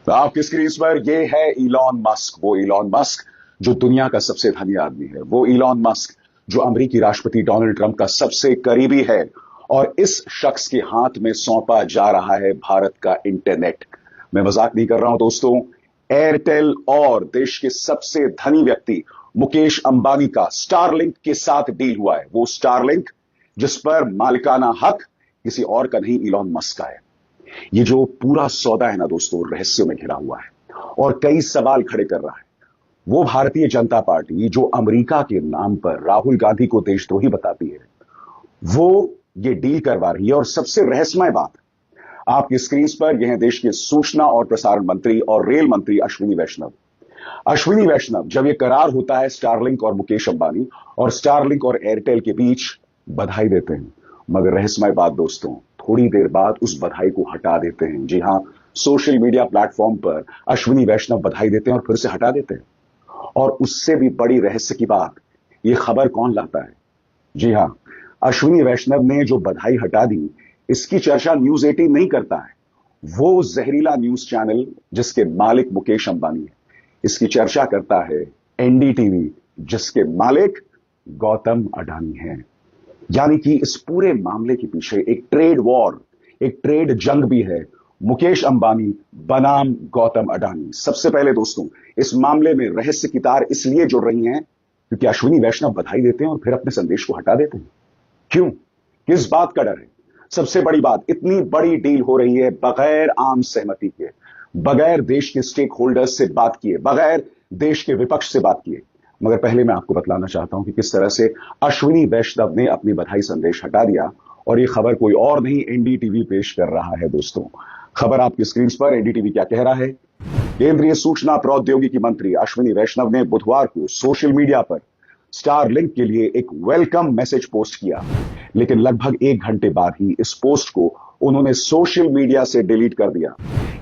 तो आपकी स्क्रीन पर ये है इलॉन मस्क, वो इलॉन मस्क जो दुनिया का सबसे धनी आदमी है, वो इलॉन मस्क जो अमेरिकी राष्ट्रपति डोनाल्ड ट्रंप का सबसे करीबी है। और इस शख्स के हाथ में सौंपा जा रहा है भारत का इंटरनेट। मैं मजाक नहीं कर रहा हूं दोस्तों। एयरटेल और देश के सबसे धनी व्यक्ति मुकेश अंबानी का स्टारलिंक के साथ डील हुआ है। वो स्टारलिंक जिस पर मालिकाना हक किसी और का नहीं, इलॉन मस्क का है। ये जो पूरा सौदा है ना दोस्तों, रहस्यों में घिरा हुआ है और कई सवाल खड़े कर रहा है। वो भारतीय जनता पार्टी जो अमेरिका के नाम पर राहुल गांधी को देशद्रोही बताती है, वो ये डील करवा रही है। और सबसे रहस्यमय बात, आपकी स्क्रीन पर यह है देश के सूचना और प्रसारण मंत्री और रेल मंत्री अश्विनी वैष्णव। अश्विनी वैष्णव जब यह करार होता है स्टारलिंक और मुकेश अंबानी और स्टारलिंक और एयरटेल के बीच, बधाई देते हैं। मगर रहस्यमय बात दोस्तों, थोड़ी देर बाद उस बधाई को हटा देते हैं। जी हां, सोशल मीडिया प्लेटफॉर्म पर अश्विनी वैष्णव बधाई देते हैं और फिर से हटा देते हैं। और उससे भी बड़ी रहस्य की बात, यह खबर कौन लाता है? जी हां, अश्विनी वैष्णव ने जो बधाई हटा दी, इसकी चर्चा न्यूज 18 नहीं करता है। वो जहरीला न्यूज चैनल जिसके मालिक मुकेश अंबानी है, इसकी चर्चा करता है एनडीटीवी, जिसके मालिक गौतम अडानी हैं। यानी कि इस पूरे मामले के पीछे एक ट्रेड वॉर, एक ट्रेड जंग भी है। मुकेश अंबानी बनाम गौतम अडानी। सबसे पहले दोस्तों, इस मामले में रहस्य की तार इसलिए जुड़ रही हैं क्योंकि अश्विनी वैष्णव बधाई देते हैं और फिर अपने संदेश को हटा देते हैं। क्यों? किस बात का डर है? सबसे बड़ी बात, इतनी बड़ी डील हो रही है बगैर आम सहमति के, बगैर देश के स्टेक होल्डर्स से बात किए, बगैर देश के विपक्ष से बात किए। मगर पहले मैं आपको बतलाना चाहता हूं कि किस तरह से अश्विनी वैष्णव ने अपनी बधाई संदेश हटा दिया। और यह खबर कोई और नहीं, एनडीटीवी पेश कर रहा है दोस्तों। खबर आपकी स्क्रीन पर, एनडीटीवी क्या कह रहा है। केंद्रीय सूचना प्रौद्योगिकी मंत्री अश्विनी वैष्णव ने बुधवार को सोशल मीडिया पर स्टारलिंक के लिए एक वेलकम मैसेज पोस्ट किया, लेकिन लगभग 1 घंटे बाद ही इस पोस्ट को उन्होंने सोशल मीडिया से डिलीट कर दिया।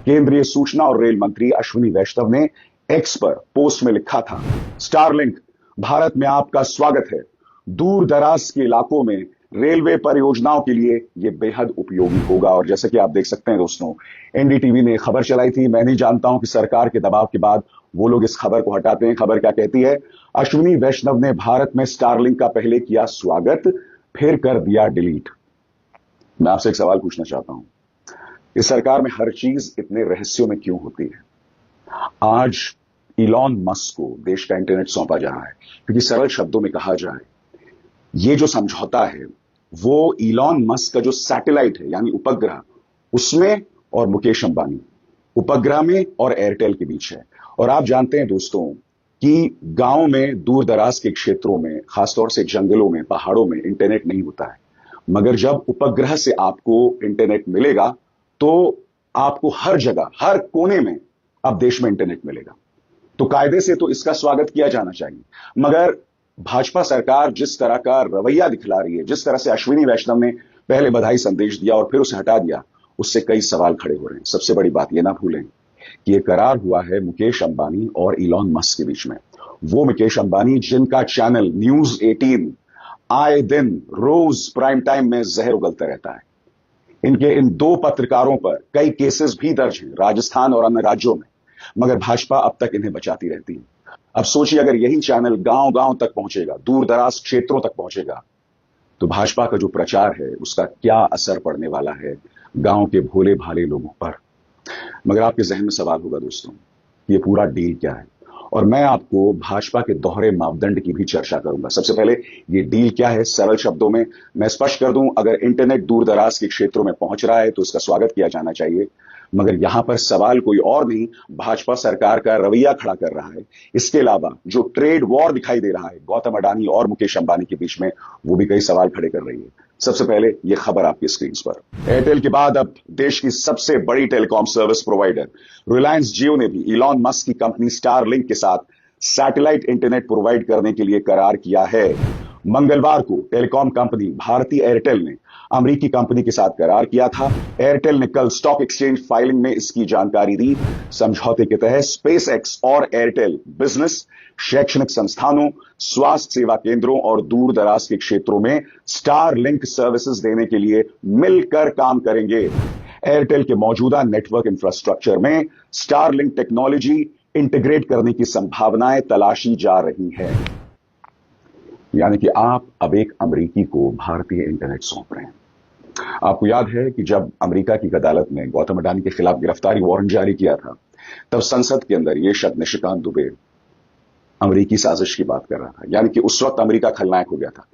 केंद्रीय सूचना और रेल मंत्री अश्विनी वैष्णव ने एक्स पर पोस्ट में लिखा था, स्टारलिंक भारत में आपका स्वागत है। दूर दराज के इलाकों में रेलवे परियोजनाओं के लिए यह बेहद उपयोगी होगा। और जैसे कि आप देख सकते हैं दोस्तों, एनडीटीवी ने खबर चलाई थी। मैं नहीं जानता हूं कि सरकार के दबाव के बाद वो लोग इस खबर को हटाते हैं। खबर क्या कहती है? अश्विनी वैष्णव ने भारत में स्टारलिंक का पहले किया स्वागत, फिर कर दिया डिलीट। मैं आपसे एक सवाल पूछना चाहता हूं, इस सरकार में हर चीज इतने रहस्यों में क्यों होती है? आज इलॉन मस्क को देश का इंटरनेट सौंपा जा रहा है क्योंकि सरल शब्दों में कहा जाए, यह जो समझौता है वो इलॉन मस्क का जो सैटेलाइट है यानी उपग्रह, उसमें और मुकेश अंबानी उपग्रह में और एयरटेल के बीच है। और आप जानते हैं दोस्तों कि गांव में, दूर दराज के क्षेत्रों में, खासतौर से जंगलों में, पहाड़ों में इंटरनेट नहीं होता है। मगर जब उपग्रह से आपको इंटरनेट मिलेगा तो आपको हर जगह, हर कोने में अब देश में इंटरनेट मिलेगा। तो कायदे से तो इसका स्वागत किया जाना चाहिए। मगर भाजपा सरकार जिस तरह का रवैया दिखला रही है, जिस तरह से अश्विनी वैष्णव ने पहले बधाई संदेश दिया और फिर उसे हटा दिया, उससे कई सवाल खड़े हो रहे हैं। सबसे बड़ी बात यह ना भूलें कि यह करार हुआ है मुकेश अंबानी और इलॉन मस्क के बीच में। वो मुकेश अंबानी जिनका चैनल न्यूज 18 आए दिन रोज प्राइम टाइम में जहर उगलता रहता है। इनके इन दो पत्रकारों पर कई केसेस भी दर्ज हैं राजस्थान और अन्य राज्यों में, मगर भाजपा अब तक इन्हें बचाती रहती है। अब सोचिए, अगर यही चैनल गांव गांव तक पहुंचेगा, दूर दराज क्षेत्रों तक पहुंचेगा, तो भाजपा का जो प्रचार है उसका क्या असर पड़ने वाला है गांव के भोले भाले लोगों पर। मगर आपके जहन में सवाल होगा दोस्तों, ये पूरा डील क्या है? और मैं आपको भाजपा के दोहरे मापदंड की भी चर्चा करूंगा। सबसे पहले ये डील क्या है, सरल शब्दों में मैं स्पष्ट कर दूं, अगर इंटरनेट दूर दराज के क्षेत्रों में पहुंच रहा है तो इसका स्वागत किया जाना चाहिए। मगर यहां पर सवाल कोई और नहीं, भाजपा सरकार का रवैया खड़ा कर रहा है। इसके अलावा जो ट्रेड वॉर दिखाई दे रहा है गौतम अडानी और मुकेश अंबानी के बीच में, वो भी कई सवाल खड़े कर रही है। सबसे पहले यह खबर आपकी स्क्रीन पर, एयरटेल के बाद अब देश की सबसे बड़ी टेलीकॉम सर्विस प्रोवाइडर रिलायंस जियो ने भी इलॉन मस्क की कंपनी स्टारलिंक के साथ सैटेलाइट इंटरनेट प्रोवाइड करने के लिए करार किया है। मंगलवार को टेलीकॉम कंपनी भारती एयरटेल ने अमेरिकी कंपनी के साथ करार किया था। एयरटेल ने कल स्टॉक एक्सचेंज फाइलिंग में इसकी जानकारी दी। समझौते के तहत स्पेस एक्स और एयरटेल बिजनेस, शैक्षणिक संस्थानों, स्वास्थ्य सेवा केंद्रों और दूर दराज के क्षेत्रों में स्टार लिंक सर्विसेज देने के लिए मिलकर काम करेंगे। एयरटेल के मौजूदा नेटवर्क इंफ्रास्ट्रक्चर में स्टारलिंक टेक्नोलॉजी इंटीग्रेट करने की संभावनाएं तलाशी जा रही है। यानी कि आप अब एक अमेरिकी को भारतीय इंटरनेट सौंप रहे हैं। आपको याद है कि जब अमेरिका की अदालत ने गौतम अडानी के खिलाफ गिरफ्तारी वारंट जारी किया था, तब संसद के अंदर यह शब्द निशिकांत दुबे अमेरिकी साजिश की बात कर रहा था, यानी कि उस वक्त अमेरिका खलनायक हो गया था।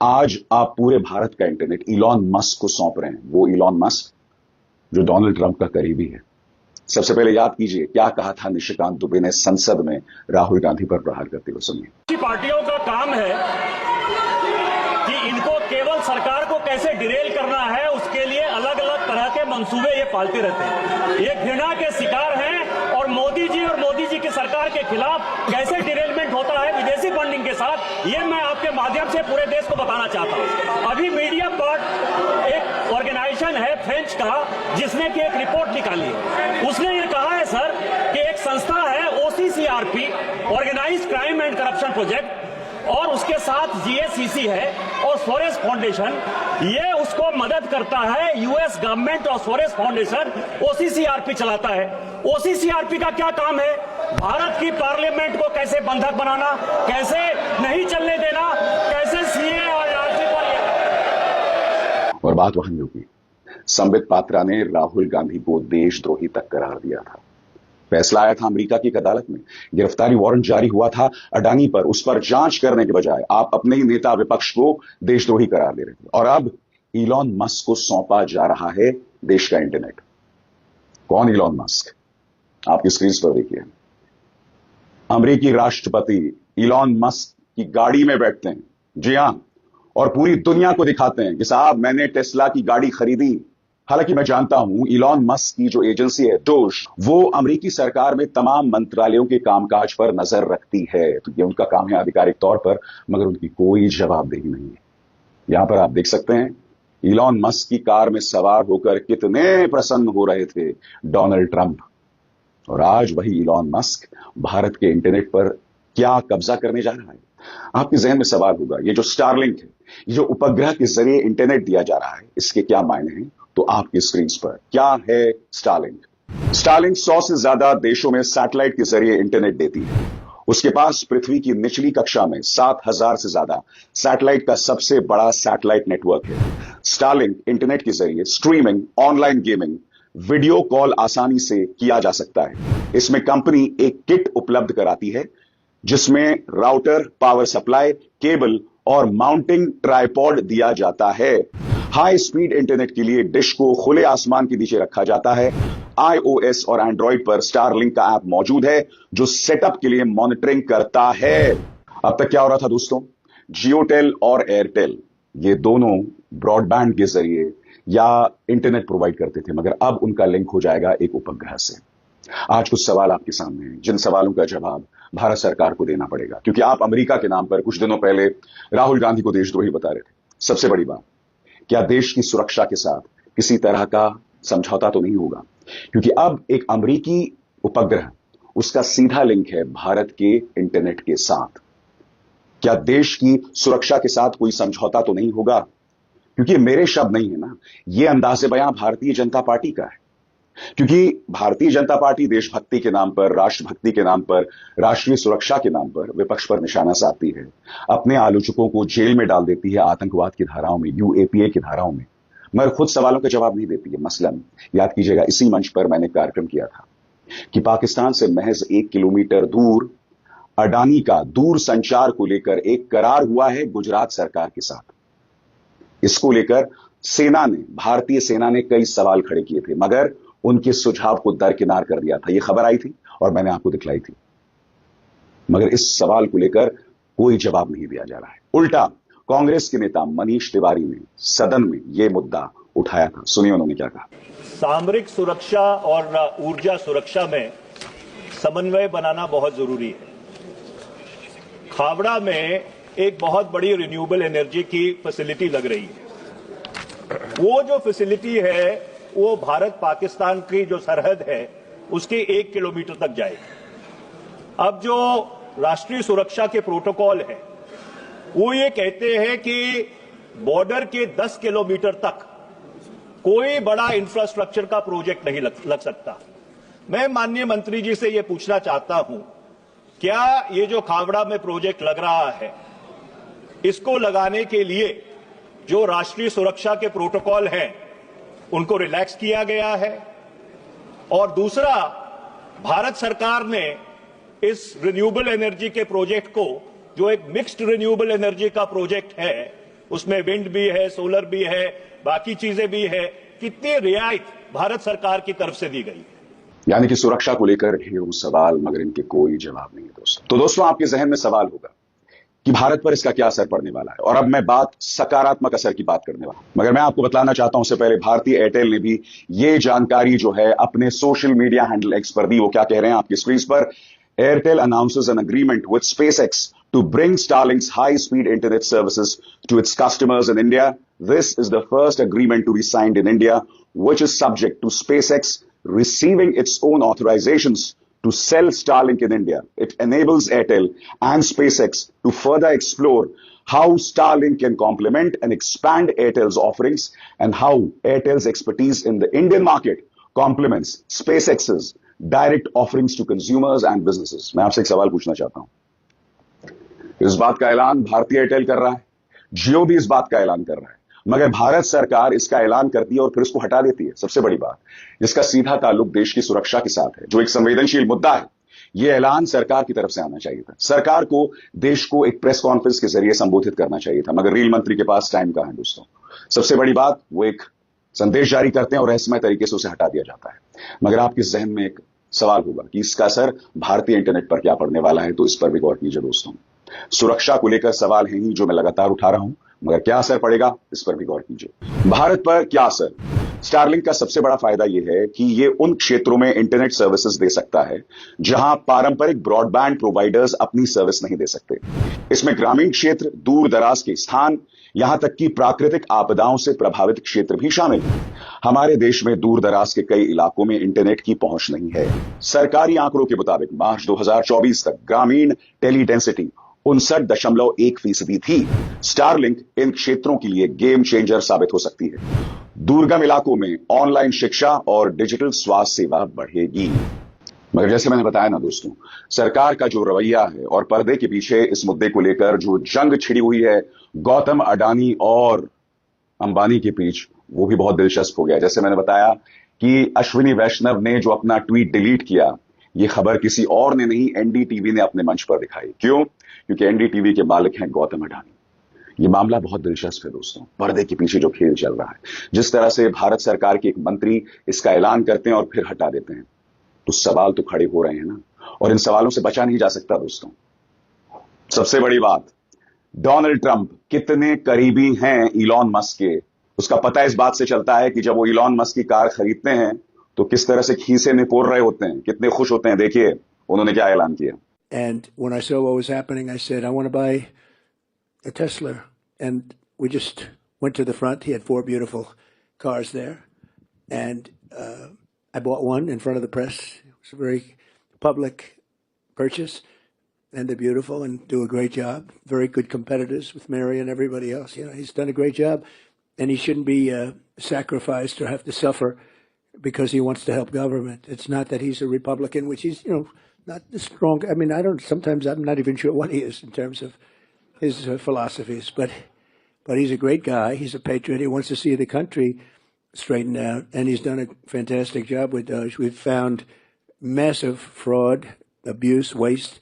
आज आप पूरे भारत का इंटरनेट इलॉन मस्क को सौंप रहे हैं, वो इलॉन मस्क जो डोनाल्ड ट्रंप का करीबी है। सबसे पहले याद कीजिए क्या कहा था निशिकांत दुबे ने संसद में राहुल गांधी पर प्रहार करते हुए। सुनिए। पार्टियों का काम है कि इनको केवल सरकार को कैसे डिरेल करना है, उसके लिए अलग अलग तरह के मंसूबे ये पालते रहते हैं। ये घृणा के शिकार हैं और मोदी जी की सरकार के खिलाफ कैसे डिरेलमेंट होता है विदेशी फंडिंग के साथ, ये मैं आपके माध्यम से पूरे देश को बताना चाहता हूं। अभी मीडिया पार्ट एक ऑर्गेनाइजेशन है फ्रेंच का, जिसने की एक रिपोर्ट निकाली है। उसने ये कहा है सर कि एक संस्था है OCCRP, organised crime and corruption project, और उसके साथ GACC है और सोरेस फाउंडेशन, ये उसको मदद करता है। US गवर्नमेंट और सोरेस फाउंडेशन OCCRP चलाता है। OCCRP का क्या काम है? भारत की पार्लियामेंट को कैसे बंधक बनाना, कैसे नहीं चलने देना, कैसे CA और RC पर। और बात वहां होगी, संबित पात्रा ने राहुल गांधी को देशद्रोही तक करार दिया था। फैसला आया था अमेरिका की अदालत में, गिरफ्तारी वारंट जारी हुआ था अडानी पर, उस पर जांच करने के बजाय आप अपने ही नेता विपक्ष को देशद्रोही करार दे रहे थे। और अब इलॉन मस्क को सौंपा जा रहा है देश का इंटरनेट। कौन इलॉन मस्क? आपकी स्क्रीन पर देखिए। अमेरिकी राष्ट्रपति इलॉन मस्क की गाड़ी में बैठते हैं, जी हां, और पूरी दुनिया को दिखाते हैं कि साहब मैंने टेस्ला की गाड़ी खरीदी। हालांकि मैं जानता हूं इलॉन मस्क की जो एजेंसी है डोज, वो अमेरिकी सरकार में तमाम मंत्रालयों के कामकाज पर नजर रखती है, तो ये उनका काम है आधिकारिक तौर पर, मगर उनकी कोई जवाबदेही नहीं है। यहां पर आप देख सकते हैं इलॉन मस्क की कार में सवार होकर कितने प्रसन्न हो रहे थे डोनाल्ड ट्रंप, और आज वही इलॉन मस्क भारत के इंटरनेट पर क्या कब्जा करने जा रहा है। आपके जहन में सवाल होगा, ये जो स्टारलिंक है, ये जो उपग्रह के जरिए इंटरनेट दिया जा रहा है, इसके क्या मायने हैं? तो आपकी स्क्रीन पर क्या है स्टारलिंक? स्टारलिंक 100 से ज्यादा देशों में सैटेलाइट के जरिए इंटरनेट देती है। उसके पास पृथ्वी की निचली कक्षा में 7000 से ज्यादा सैटेलाइट का सबसे बड़ा सैटेलाइट नेटवर्क है। स्टारलिंक इंटरनेट के जरिए streaming, online gaming, video call आसानी से किया जा सकता है। इसमें कंपनी एक किट उपलब्ध कराती है जिसमें राउटर, पावर सप्लाई, केबल और माउंटिंग ट्राइपॉड दिया जाता है। हाई स्पीड इंटरनेट के लिए डिश को खुले आसमान के नीचे रखा जाता है। iOS और एंड्रॉइड पर स्टारलिंक का ऐप मौजूद है जो सेटअप के लिए मॉनिटरिंग करता है। अब तक क्या हो रहा था दोस्तों? जियोटेल और एयरटेल ये दोनों ब्रॉडबैंड के जरिए या इंटरनेट प्रोवाइड करते थे, मगर अब उनका लिंक हो जाएगा एक उपग्रह से। आज कुछ सवाल आपके सामने हैं, जिन सवालों का जवाब भारत सरकार को देना पड़ेगा, क्योंकि आप अमेरिका के नाम पर कुछ दिनों पहले राहुल गांधी को देशद्रोही बता रहे थे। सबसे बड़ी बात, क्या देश की सुरक्षा के साथ किसी तरह का समझौता तो नहीं होगा? क्योंकि अब एक अमेरिकी उपग्रह, उसका सीधा लिंक है भारत के इंटरनेट के साथ। क्या देश की सुरक्षा के साथ कोई समझौता तो नहीं होगा? क्योंकि मेरे शब्द नहीं है ना, यह अंदाज़े बयां भारतीय जनता पार्टी का है। क्योंकि भारतीय जनता पार्टी देशभक्ति के नाम पर, राष्ट्रभक्ति के नाम पर, राष्ट्रीय सुरक्षा के नाम पर विपक्ष पर निशाना साधती है, अपने आलोचकों को जेल में डाल देती है आतंकवाद की धाराओं में, UAPA की धाराओं में, मगर खुद सवालों का जवाब नहीं देती है। मसलन याद कीजिएगा, इसी मंच पर मैंने कार्यक्रम किया था कि पाकिस्तान से महज 1 किलोमीटर दूर अडानी का दूर संचार को लेकर एक करार हुआ है गुजरात सरकार के साथ। इसको लेकर सेना ने, भारतीय सेना ने कई सवाल खड़े किए थे, मगर उनके सुझाव को दरकिनार कर दिया था। यह खबर आई थी और मैंने आपको दिखलाई थी, मगर इस सवाल को लेकर कोई जवाब नहीं दिया जा रहा है। उल्टा कांग्रेस के नेता मनीष तिवारी ने सदन में यह मुद्दा उठाया था। सुनिए उन्होंने क्या कहा। सामरिक सुरक्षा और ऊर्जा सुरक्षा में समन्वय बनाना बहुत जरूरी है। खावड़ा में एक बहुत बड़ी रिन्यूएबल एनर्जी की फैसिलिटी लग रही है। वो जो फैसिलिटी है वो भारत पाकिस्तान की जो सरहद है उसके 1 किलोमीटर तक जाएगी। अब जो राष्ट्रीय सुरक्षा के प्रोटोकॉल है वो ये कहते हैं कि बॉर्डर के 10 किलोमीटर तक कोई बड़ा इंफ्रास्ट्रक्चर का प्रोजेक्ट नहीं लग सकता। मैं माननीय मंत्री जी से यह पूछना चाहता हूं, क्या ये जो खावड़ा में प्रोजेक्ट लग रहा है, इसको लगाने के लिए जो राष्ट्रीय सुरक्षा के प्रोटोकॉल हैं उनको रिलैक्स किया गया है? और दूसरा, भारत सरकार ने इस रिन्यूएबल एनर्जी के प्रोजेक्ट को, जो एक मिक्स्ड रिन्यूएबल एनर्जी का प्रोजेक्ट है, उसमें विंड भी है, सोलर भी है, बाकी चीजें भी है, कितनी रियायत भारत सरकार की तरफ से दी गई? यानी कि सुरक्षा को लेकर ढेरों सवाल, मगर इनके कोई जवाब नहीं है दोस्तों। तो दोस्तों, आपके जहन में सवाल होगा कि भारत पर इसका क्या असर पड़ने वाला है, और अब मैं बात सकारात्मक असर की बात करने वाला हूं। मगर मैं आपको बतलाना चाहता हूं उससे पहले, भारतीय एयरटेल ने भी ये जानकारी जो है अपने सोशल मीडिया हैंडल एक्स पर दी। वो क्या कह रहे हैं आपकी स्क्रीन पर? Airtel announces an agreement with SpaceX to bring Starlink's high-speed internet services to its customers in India. This is the first agreement to be signed in India, which is subject to SpaceX receiving its own authorizations to sell Starlink in India. It enables Airtel and SpaceX to further explore how Starlink can complement and expand Airtel's offerings, and how Airtel's expertise in the Indian market complements SpaceX's direct offerings to consumers and businesses. मैं आपसे एक सवाल पूछना चाहता हूं। इस बात का ऐलान भारतीय एयरटेल कर रहा है, जियो भी इस बात का ऐलान कर रहा है, मगर भारत सरकार इसका ऐलान करती है और फिर इसको हटा देती है। सबसे बड़ी बात, जिसका सीधा ताल्लुक देश की सुरक्षा के साथ है, जो एक संवेदनशील मुद्दा है, यह ऐलान सरकार की तरफ से आना चाहिए था। सरकार को देश को एक प्रेस कॉन्फ्रेंस के जरिए संबोधित करना चाहिए था, मगर रेल मंत्री के पास टाइम कहां है दोस्तों। सबसे बड़ी बात, वो एक संदेश जारी करते हैं और रहस्यमय तरीके से उसे हटा दिया जाता है। मगर आपके जहन में एक सवाल होगा कि इसका असर भारतीय इंटरनेट पर क्या पड़ने वाला है, तो इस पर भी गौर कीजिए दोस्तों। सुरक्षा को लेकर सवाल है ही जो मैं लगातार उठा रहा हूं, मगर क्या असर पड़ेगा इस पर भी गौर कीजिए। भारत पर क्या असर? स्टारलिंक का सबसे बड़ा फायदा यह है कि यह उन क्षेत्रों में इंटरनेट सर्विसेज दे सकता है जहां पारंपरिक ब्रॉडबैंड प्रोवाइडर्स अपनी सर्विस नहीं दे सकते। इसमें ग्रामीण क्षेत्र, दूर दराज के स्थान, यहां तक कि प्राकृतिक आपदाओं से प्रभावित क्षेत्र भी शामिल हैं। हमारे देश में दूर दराज के कई इलाकों में इंटरनेट की पहुंच नहीं है। सरकारी आंकड़ों के मुताबिक मार्च 2024 तक ग्रामीण टेली डेंसिटी 59.1% थी। स्टारलिंक इन क्षेत्रों के लिए गेम चेंजर साबित हो सकती है। दुर्गम इलाकों में ऑनलाइन शिक्षा और डिजिटल स्वास्थ्य सेवा बढ़ेगी। मगर जैसे मैंने बताया ना दोस्तों, सरकार का जो रवैया है और पर्दे के पीछे इस मुद्दे को लेकर जो जंग छिड़ी हुई है गौतम अडानी और अंबानी के बीच, वो भी बहुत दिलचस्प हो गया। जैसे मैंने बताया कि अश्विनी वैष्णव ने जो अपना ट्वीट डिलीट किया, ये खबर किसी और ने नहीं, एनडीटीवी ने अपने मंच पर दिखाई। क्यों? क्योंकि एनडीटीवी के मालिक हैं गौतम अडानी। ये मामला बहुत दिलचस्प है दोस्तों, पर्दे के पीछे जो खेल चल रहा है, जिस तरह से भारत सरकार के एक मंत्री इसका ऐलान करते हैं और फिर हटा देते हैं, तो सवाल तो खड़े हो रहे हैं ना, और इन सवालों से बचा नहीं जा सकता दोस्तों। सबसे बड़ी बात, डोनाल्ड ट्रंप कितने करीबी हैं इलॉन मस्क के, उसका पता इस बात से चलता है कि जब वो इलॉन मस्क की कार खरीदते हैं तो किस तरह से खीसे निपोर रहे होते हैं, कितने खुश होते हैं। देखिए उन्होंने क्या ऐलान किया। And when I saw what was happening, I said, I want to buy a Tesla. And we just went to the front. He had 4 beautiful cars there. And I bought one in front of the press. It was a very public purchase. And they're beautiful and do a great job. Very good competitors with Mary and everybody else. You know, he's done a great job. And he shouldn't be sacrificed or have to suffer because he wants to help government. It's not that he's a Republican, which he's, you know, not the strong. I mean, sometimes I'm not even sure what he is in terms of his philosophies, but he's a great guy. He's a patriot. He wants to see the country straightened out, and he's done a fantastic job with those. We've found massive fraud, abuse, waste,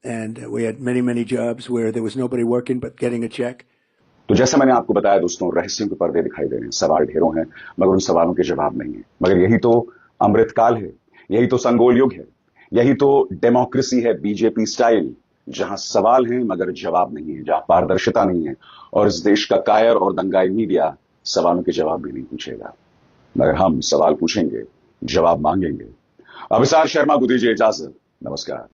and we had many, many jobs where there was nobody working but getting a check. तो जैसा मैंने आपको बताया दोस्तों, रहस्यों के पर्दे दिखाई दे रहे हैं, सवाल ढेरों हैं, मगर उन सवालों के जवाब नहीं है। मगर यही तो अमृतकाल है, यही तो संगोल युग है, यही तो डेमोक्रेसी है बीजेपी स्टाइल, जहां सवाल हैं मगर जवाब नहीं है, जहां पारदर्शिता नहीं है, और इस देश का कायर और दंगाई मीडिया सवालों के जवाब भी नहीं पूछेगा। मगर हम सवाल पूछेंगे, जवाब मांगेंगे। अभिसार शर्मा को दीजिए इजाजत। नमस्कार।